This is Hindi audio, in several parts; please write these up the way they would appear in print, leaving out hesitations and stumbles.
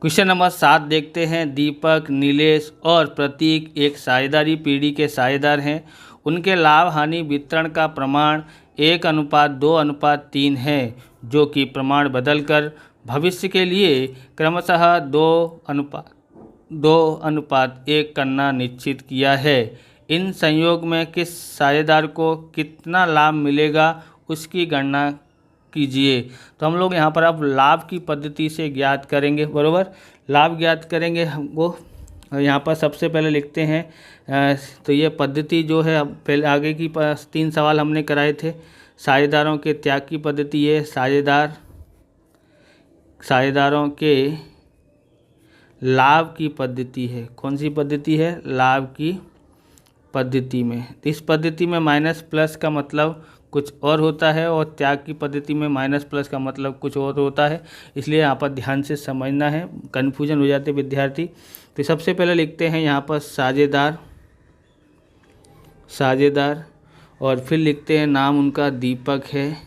क्वेश्चन नंबर 7 देखते हैं। दीपक, नीलेश और प्रतीक एक साझेदारी पीढ़ी के साझेदार हैं। उनके लाभ हानि वितरण का प्रमाण 1:2:3 है, जो कि प्रमाण बदलकर भविष्य के लिए क्रमशः 2:1 करना निश्चित किया है। इन संयोग में किस साझेदार को कितना लाभ मिलेगा उसकी गणना कीजिए। तो हम लोग यहाँ पर अब लाभ की पद्धति से ज्ञात करेंगे, बरोबर। लाभ ज्ञात करेंगे हमको। यहाँ पर सबसे पहले लिखते हैं, तो ये पद्धति जो है, अब पहले आगे की 3 सवाल हमने कराए थे। साझेदारों के त्याग की पद्धति, ये साझेदारों के लाभ की पद्धति है। कौन सी पद्धति है? लाभ की पद्धति में। इस पद्धति में माइनस प्लस का मतलब कुछ और होता है और त्याग की पद्धति में माइनस प्लस का मतलब कुछ और होता है, इसलिए यहाँ पर ध्यान से समझना है, कन्फ्यूजन हो जाते विद्यार्थी। तो सबसे पहले लिखते हैं यहाँ पर साझेदार और फिर लिखते हैं नाम उनका दीपक है,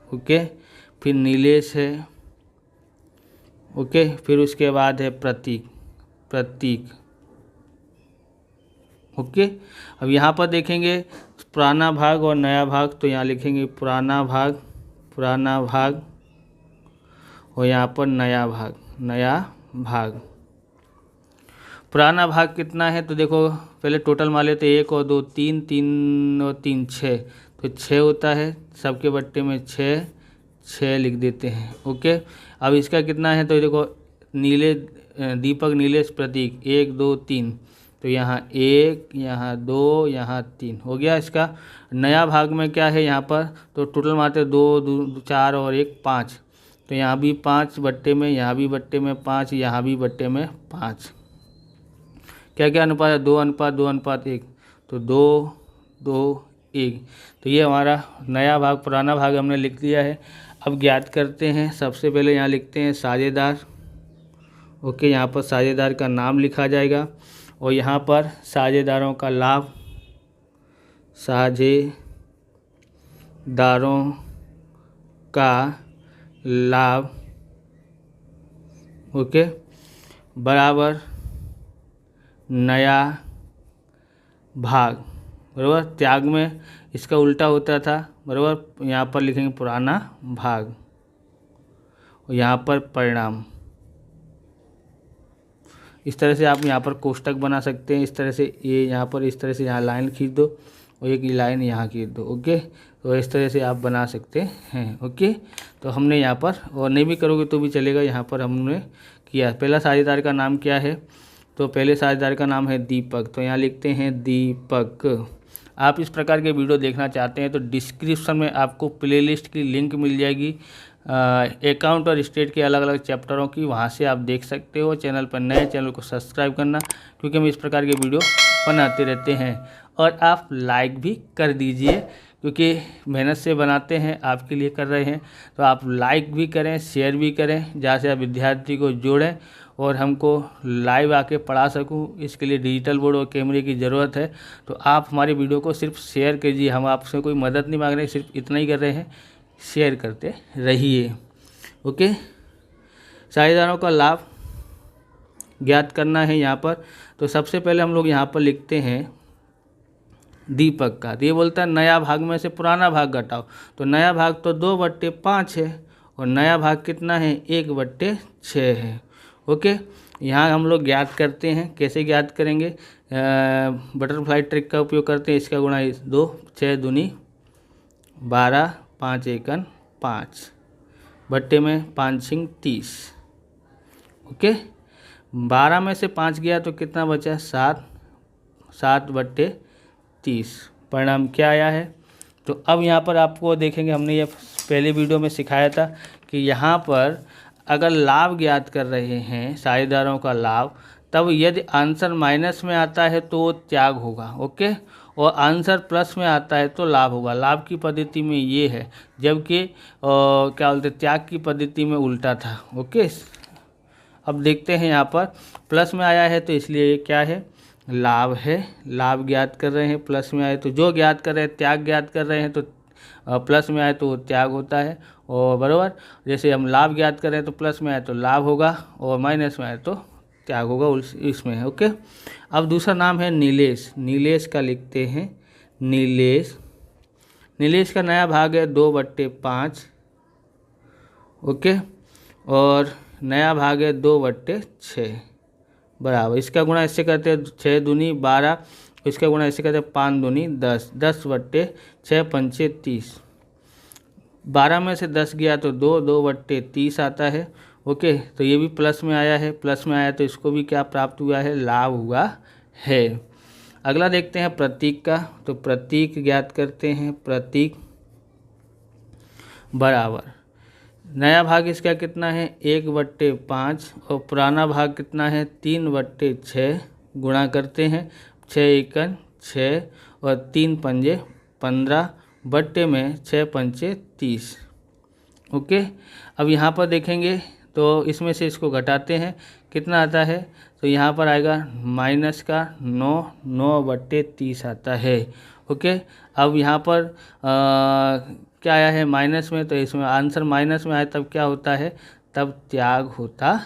ओके। फिर नीलेश है, ओके। फिर उसके बाद है प्रतीक, ओके। अब यहाँ पर देखेंगे पुराना भाग और नया भाग, तो यहाँ लिखेंगे पुराना भाग और यहाँ पर नया भाग। पुराना भाग कितना है? तो देखो पहले टोटल मान लेते 1 और 2 3, 3 और 3 6, तो 6 होता है। सबके बट्टे में 6 लिख देते हैं, ओके। अब इसका कितना है? तो देखो दीपक, नीलेश, प्रतीक 1 2 3, तो यहाँ 1, यहाँ 2, यहाँ 3 हो गया इसका। नया भाग में क्या है यहाँ पर? तो टोटल मारते 2 4 और 1 5, तो यहाँ भी 5 बट्टे में, यहाँ भी बट्टे में 5, यहाँ भी बट्टे में 5। क्या क्या अनुपात है? 2:2:1, तो 2:2:1। तो ये हमारा नया भाग, पुराना भाग हमने लिख दिया है। अब ज्ञात करते हैं। सबसे पहले यहाँ लिखते हैं साझेदार, ओके। यहाँ पर साझेदार का नाम लिखा जाएगा और यहाँ पर साझेदारों का लाभ, ओके, बराबर नया भाग, बराबर। त्याग में इसका उल्टा होता था, बराबर। यहाँ पर लिखेंगे पुराना भाग और यहाँ पर परिणाम। इस तरह से आप यहाँ पर कोष्टक बना सकते हैं। इस तरह से ये यहाँ पर, इस तरह से यहाँ लाइन खींच दो और एक लाइन यहाँ खींच दो, ओके। तो इस तरह से आप बना सकते हैं, ओके। तो हमने यहाँ पर, और नहीं भी करोगे तो भी चलेगा, यहाँ पर हमने किया। पहला साझेदार का नाम क्या है? तो पहले साझेदार का नाम है दीपक, तो यहाँ लिखते हैं दीपक। आप इस प्रकार के वीडियो देखना चाहते हैं तो डिस्क्रिप्शन में आपको प्लेलिस्ट की लिंक मिल जाएगी, अकाउंट और स्टेट के अलग अलग चैप्टरों की, वहाँ से आप देख सकते हो। चैनल पर नए, चैनल को सब्सक्राइब करना, क्योंकि हम इस प्रकार के वीडियो बनाते रहते हैं। और आप लाइक भी कर दीजिए, क्योंकि मेहनत से बनाते हैं, आपके लिए कर रहे हैं। तो आप लाइक भी करें, शेयर भी करें, जहाँ से आप विद्यार्थी को जोड़ें और हमको लाइव आके पढ़ा सकूं। इसके लिए डिजिटल बोर्ड और कैमरे की ज़रूरत है। तो आप हमारे वीडियो को सिर्फ शेयर कीजिए, हम आपसे कोई मदद नहीं मांग रहे, सिर्फ इतना ही कर रहे हैं, शेयर करते रहिए, ओके। साझेदारों का लाभ ज्ञात करना है यहाँ पर। तो सबसे पहले हम लोग यहाँ पर लिखते हैं दीपक का। तो ये बोलता है नया भाग में से पुराना भाग घटाओ। तो नया भाग तो 2/5 है और नया भाग कितना है? 1/6 है, ओके। यहाँ हम लोग ज्ञात करते हैं। कैसे ज्ञात करेंगे? बटरफ्लाई ट्रिक का उपयोग करते हैं। इसका गुणा 2, 6 दूनी 12, 5 एकन 5, बट्टे में 5 छिंग 30, ओके। 12 में से 5 गया तो कितना बचा? 7/30। परिणाम क्या आया है? तो अब यहाँ पर आपको देखेंगे, हमने ये पहले वीडियो में सिखाया था कि यहाँ पर अगर लाभ ज्ञात कर रहे हैं, साझेदारों का लाभ, तब यदि आंसर माइनस में आता है तो वो त्याग होगा, ओके। और आंसर प्लस में आता है तो लाभ होगा। लाभ की पद्धति में ये है, जबकि क्या बोलते, त्याग की पद्धति में उल्टा था, ओके। अब देखते हैं, यहाँ पर प्लस में आया है तो इसलिए ये क्या है? लाभ है। लाभ ज्ञात कर रहे हैं, प्लस में आए तो जो ज्ञात कर रहे हैं, त्याग ज्ञात कर रहे हैं तो प्लस में आए तो वो त्याग होता है, और बराबर जैसे हम लाभ ज्ञात करें तो प्लस में आए तो लाभ होगा और माइनस में आए तो त्याग होगा इसमें। ओके, अब दूसरा नाम है नीलेश। नीलेश का लिखते हैं नीलेश। नीलेश का नया भाग है 2/5। ओके, और नया भाग है 2/6 बराबर। इसका गुणा इससे करते हैं 6 दूनी 12, इसका गुणा इससे करते हैं 5 दूनी 10, 10/6 पंचे 30। 12 में से 10 गया तो 2/30 आता है। ओके, तो ये भी प्लस में आया है, प्लस में आया तो इसको भी क्या प्राप्त हुआ है, लाभ हुआ है। अगला देखते हैं प्रतीक का, तो प्रतीक ज्ञात करते हैं। प्रतीक बराबर नया भाग इसका कितना है 1/5 और पुराना भाग कितना है 3/6, गुणा करते हैं 6 एकन 6 और 3 पंजे 15, बट्टे में 6 पंचे 30। ओके, अब यहाँ पर देखेंगे तो इसमें से इसको घटाते हैं, कितना आता है, तो यहाँ पर आएगा माइनस का 9/30 आता है। ओके, अब यहाँ पर क्या आया है माइनस में, तो इसमें आंसर माइनस में आया तब क्या होता है, तब त्याग होता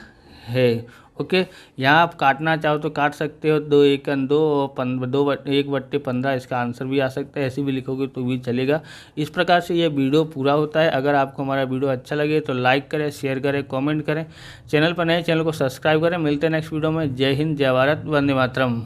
है। ओके, यहाँ आप काटना चाहो तो काट सकते हो, 2 एकन 2 और 1/15 इसका आंसर भी आ सकता है, ऐसे भी लिखोगे तो भी चलेगा। इस प्रकार से ये वीडियो पूरा होता है। अगर आपको हमारा वीडियो अच्छा लगे तो लाइक करें, शेयर करें, कमेंट करें। चैनल पर नए चैनल को सब्सक्राइब करें। मिलते हैं नेक्स्ट वीडियो में। जय हिंद, जय भारत, वंदे मातरम।